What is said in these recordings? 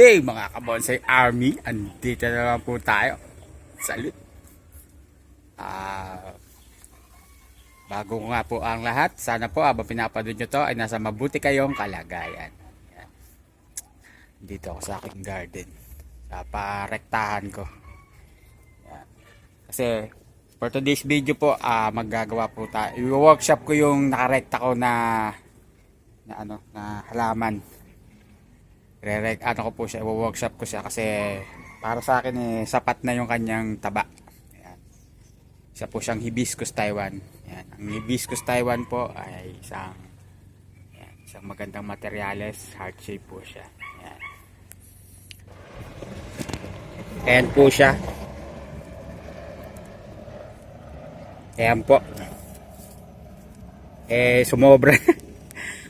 day mga kabonsay army, andito na naman po tayo. Salute. Bago nga po ang lahat, sana po habang pinapanood nyo to ay nasa mabuti kayong kalagayan. Yan. Dito ako sa aking garden, sa parektahan ko. Yan. Kasi for today's video po, maggagawa po tayo, i-workshop ko yung nakarekta ko na halaman. Ko po siya, i-workshop ko siya kasi para sa akin sapat na yung kanyang taba. Ayan. Isa po siyang Hibiscus Taiwan. Ayan. Ang Hibiscus Taiwan po ay isang magandang materyales, heart shape po siya. Ayan. Ayan po siya. Ayan po. Sumobra.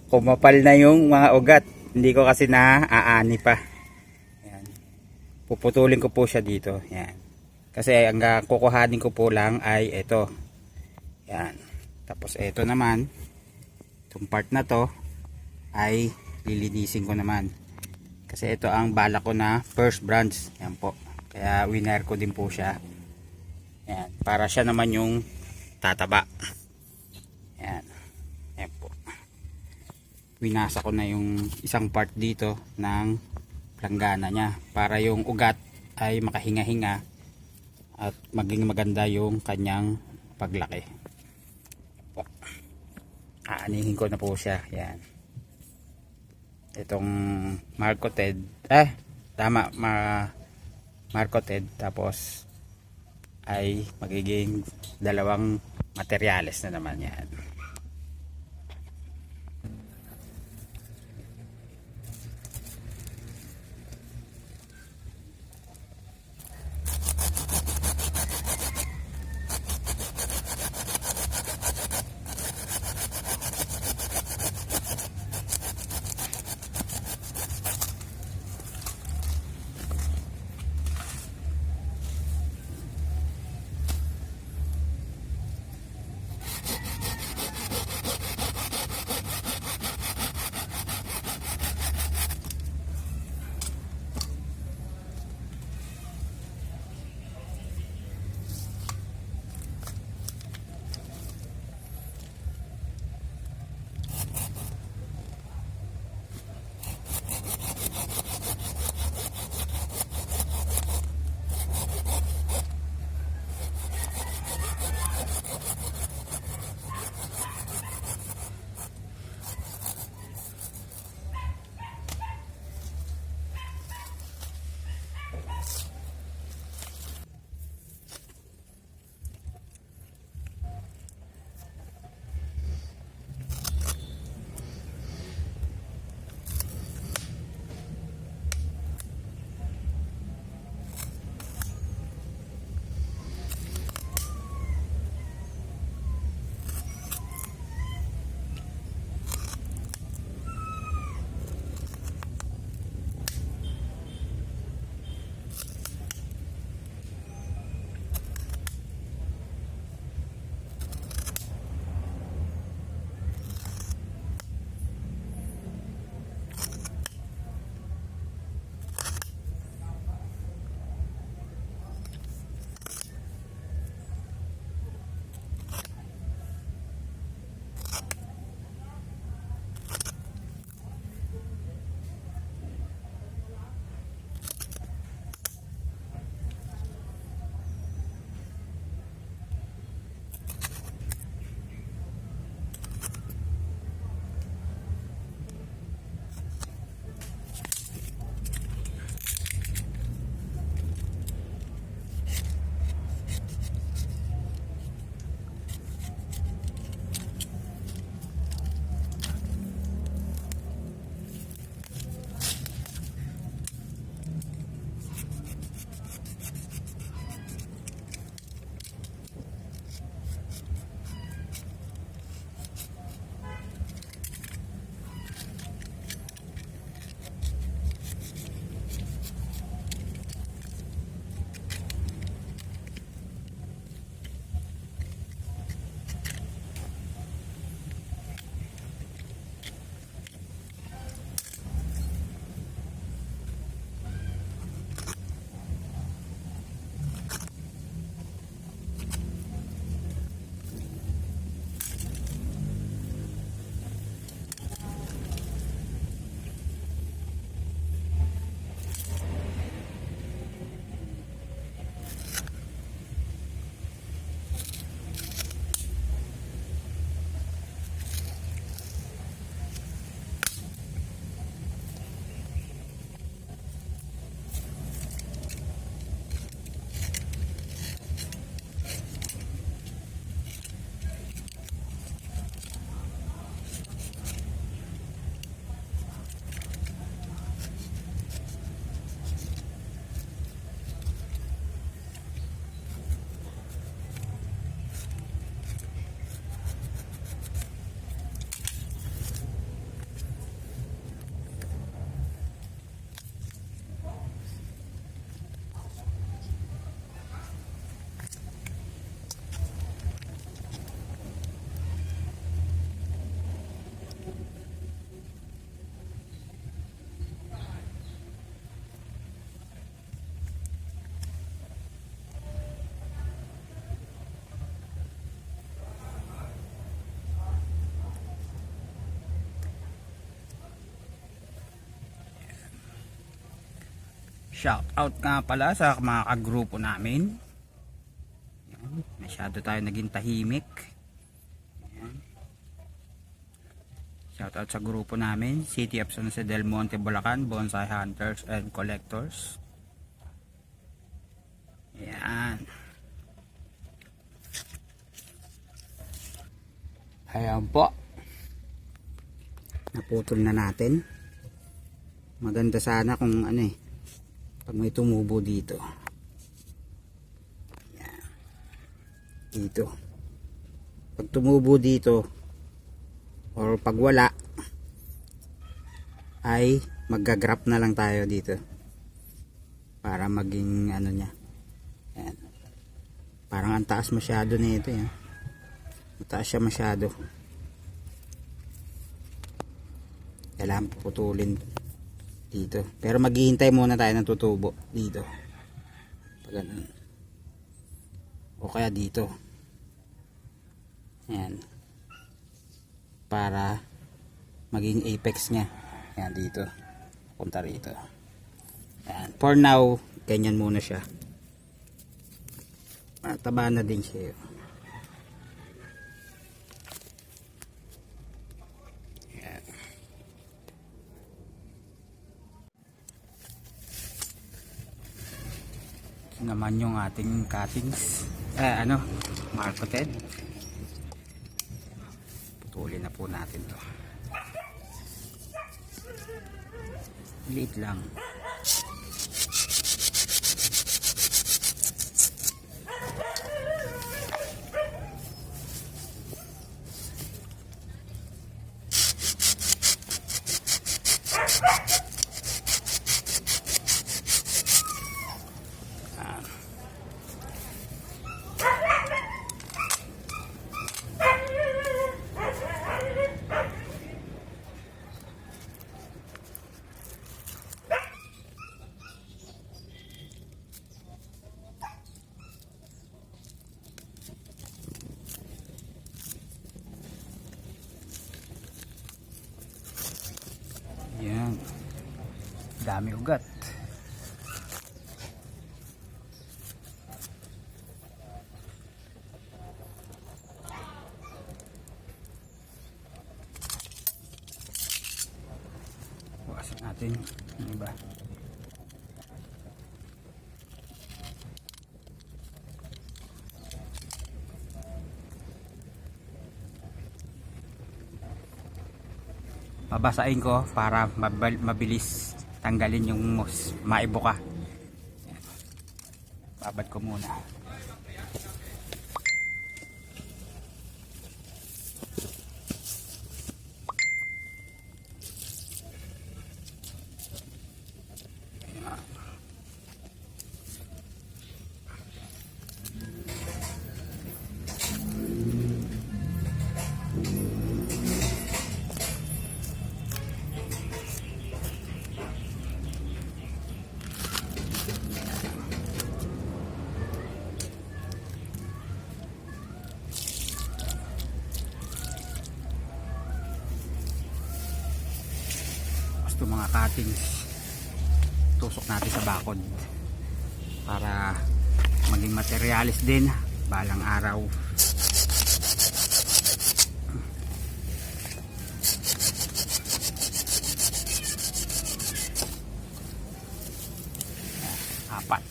Kumapal na yung mga ugat. Hindi ko kasi naaani pa. Ayan. Puputulin ko po siya dito. Ayan. Kasi ang kukuhanin ko po lang ay ito. Ayan. Tapos ito naman, itong part na to ay lilinisin ko naman. Kasi ito ang bala ko na first branch. Ayan po. Kaya winner ko din po siya. Ayan. Para siya naman yung tataba. Ayan. Ayan po. Winasa ko na yung isang part dito ng planggana niya para yung ugat ay makahinga-hinga at maging maganda yung kanyang paglaki. Aanihin ko na po siya. Yan. Itong marcoted, marcoted, tapos ay magiging dalawang materyales na naman yan. Shout out nga pala sa mga kagrupo namin. Yan. Masyado tayo naging tahimik. Yan. Shout out sa grupo namin, City of San Jose del Monte, Bulacan, Bonsai Hunters and Collectors. Yan. Ayan po. Naputol na natin. Maganda sana kung ano pag may tumubo dito. Yan. Dito. Pag tumubo dito or pag wala ay magga-grap na lang tayo dito para maging ano niya. Yan. Parang ang taas masyado nito yan. Mataas siya masyado. Kailangan puputulin dito. Pero maghihintay muna tayo ng tutubo dito. Pag ganun. O kaya dito. Ayan. Para maging apex niya. Ayan dito. Punta rito. Ayan. For now, ganyan muna siya. Mataba na din siya. Naman yung ating cuttings marketed. Putulin na po natin to. Liit lang. Yan. Dami ugat. Bukasan natin yung iba. Babasain ko para mabilis tanggalin yung maibuka. Babad ko muna. Gusto mga cuttings tusok natin sa bakod para maging materialis din balang araw. Apat.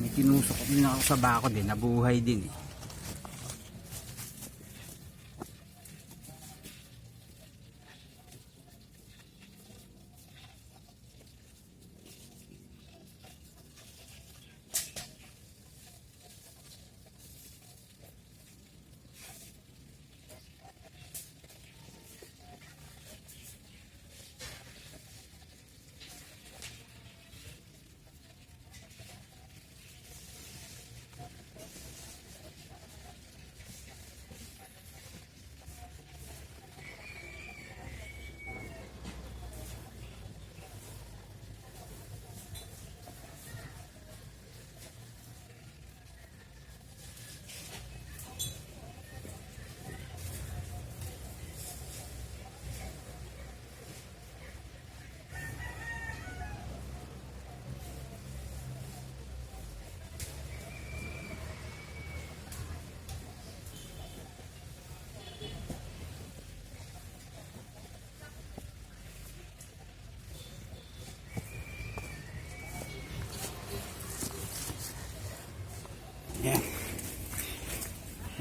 May tinusok din ako sa bakod nabuhay din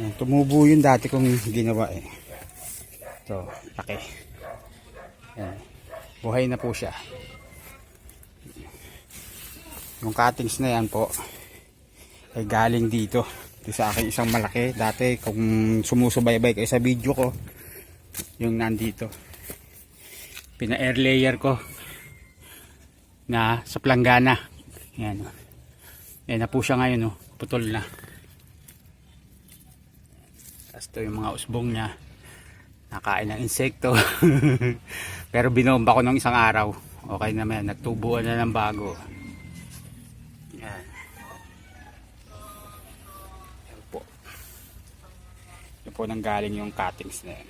Yan, tumubo yun dati kong ginawa eh. Ito, laki. Yan. Buhay na po siya. Yung cuttings na yan po ay galing dito. Ito sa akin isang malaki. Dati kung sumusubaybay kayo sa video ko, yung nandito. Pina-air layer ko na sa planggana. Yan. Yan na po siya ngayon. Oh. Putol na. Tapos ito yung mga usbong niya. Nakain ng insekto. Pero binomba ko ng isang araw. Okay naman. Nagtubuan na ng bago. Yan. Yan po. Yan po nanggaling yung cuttings na yan.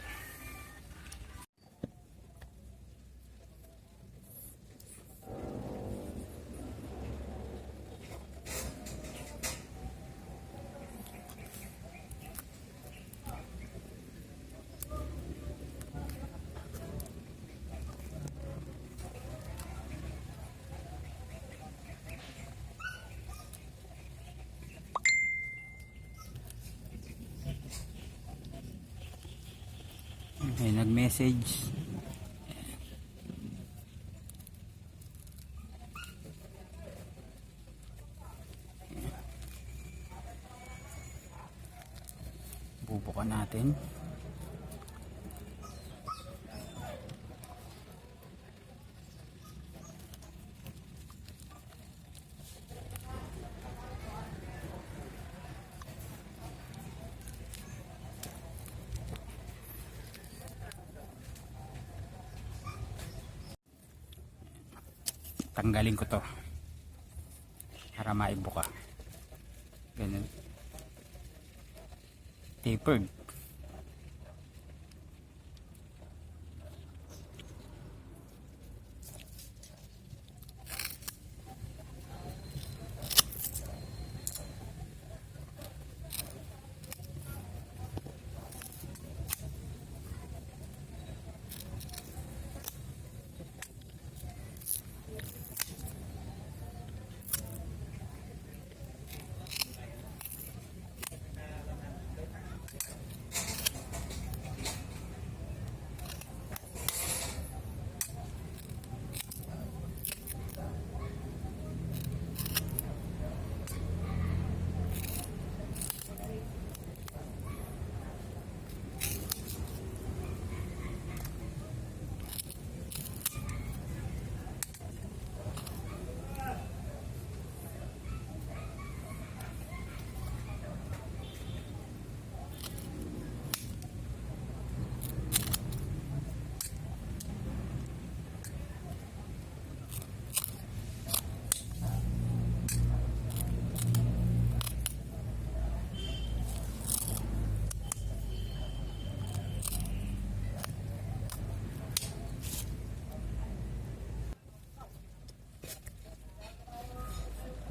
May nag-message. Bubukan natin. Tanggalin ko to para maibuka. Ganun. Tapered.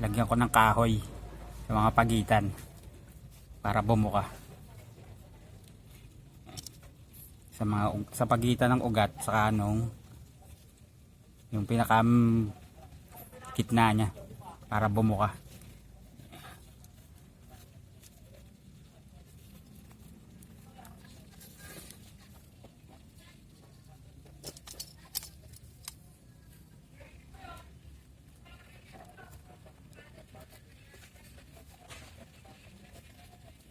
Lagyan ko ng kahoy sa mga pagitan para bumuka. Sa pagitan ng ugat sa kanong yung pinaka gitna niya para bumuka.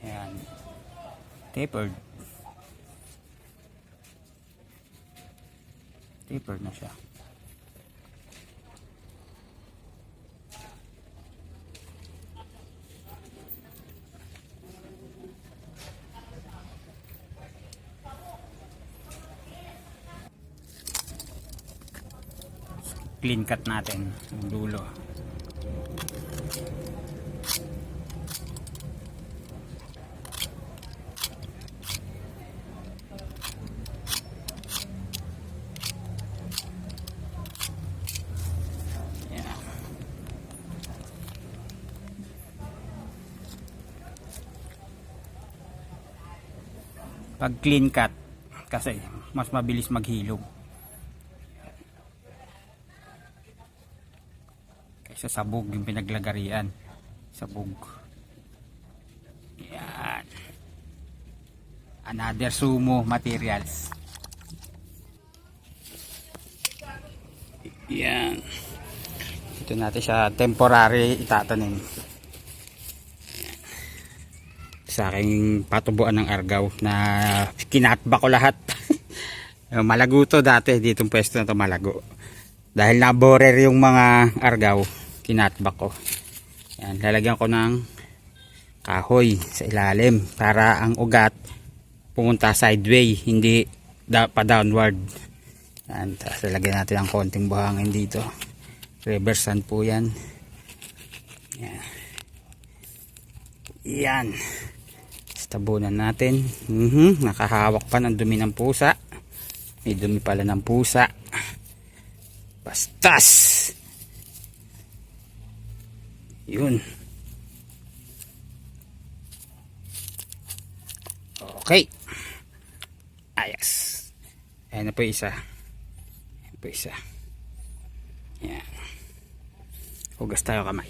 Ayan. Tapered. Tapered na siya. Clean cut natin yung dulo. Pag clean cut kasi mas mabilis maghilom kaysa sabog yung pinaglagarian. Sabog yan. Another sumo materials. Yan. Ito natin siya temporary itatanim. Sa aking patubuan ng argaw na kinatba ko lahat. Malago to dati, ditong pwesto na to malago. Dahil naborer yung mga argaw, kinatba ko. Yan, lalagyan ko ng kahoy sa ilalim para ang ugat pumunta sideway, hindi pa downward. Yan, tapos lalagyan natin ang konting buhangin dito. Reverse sand po yan. Yan. Yan. Tabunan natin. Nakahawak pa ng dumi ng pusa. May dumi pala ng pusa. Bastas. Yun. Okay. Ayos. Ayan na po isa. Ayan po isa. Yan. Hugas tayo kamay.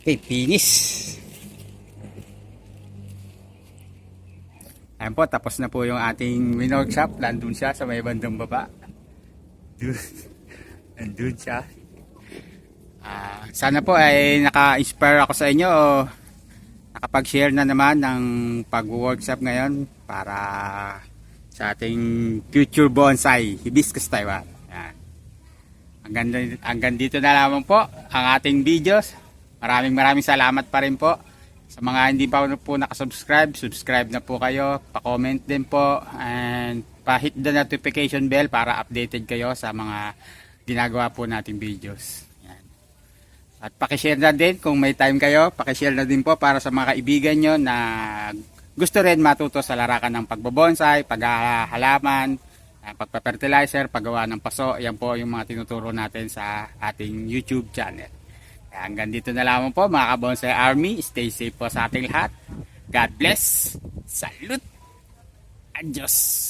Okay, finish. Ayan po, tapos na po yung ating workshop. Nandun siya sa may bandang baba. Nandun siya. Sana po ay naka-inspire ako sa inyo o nakapag-share na naman ng pag-workshop ngayon para sa ating future bonsai, Hibiscus Taiwan. Ayan. Hanggang dito na lamang po ang ating videos. Maraming salamat pa rin po. Sa mga hindi pa po nakasubscribe, subscribe na po kayo. Pa-comment din po. And pa-hit the notification bell para updated kayo sa mga ginagawa po nating videos. Yan. At pakishare na din kung may time kayo. Pakishare na din po para sa mga kaibigan nyo na gusto rin matuto sa larangan ng pagbobonsai, paghahalaman, pagpa-fertilizer, paggawa ng paso. Yan po yung mga tinuturo natin sa ating YouTube channel. Hanggang dito na lamang po mga Kabonsai Army. Stay safe po sa ating lahat. God bless. Salute. Adios.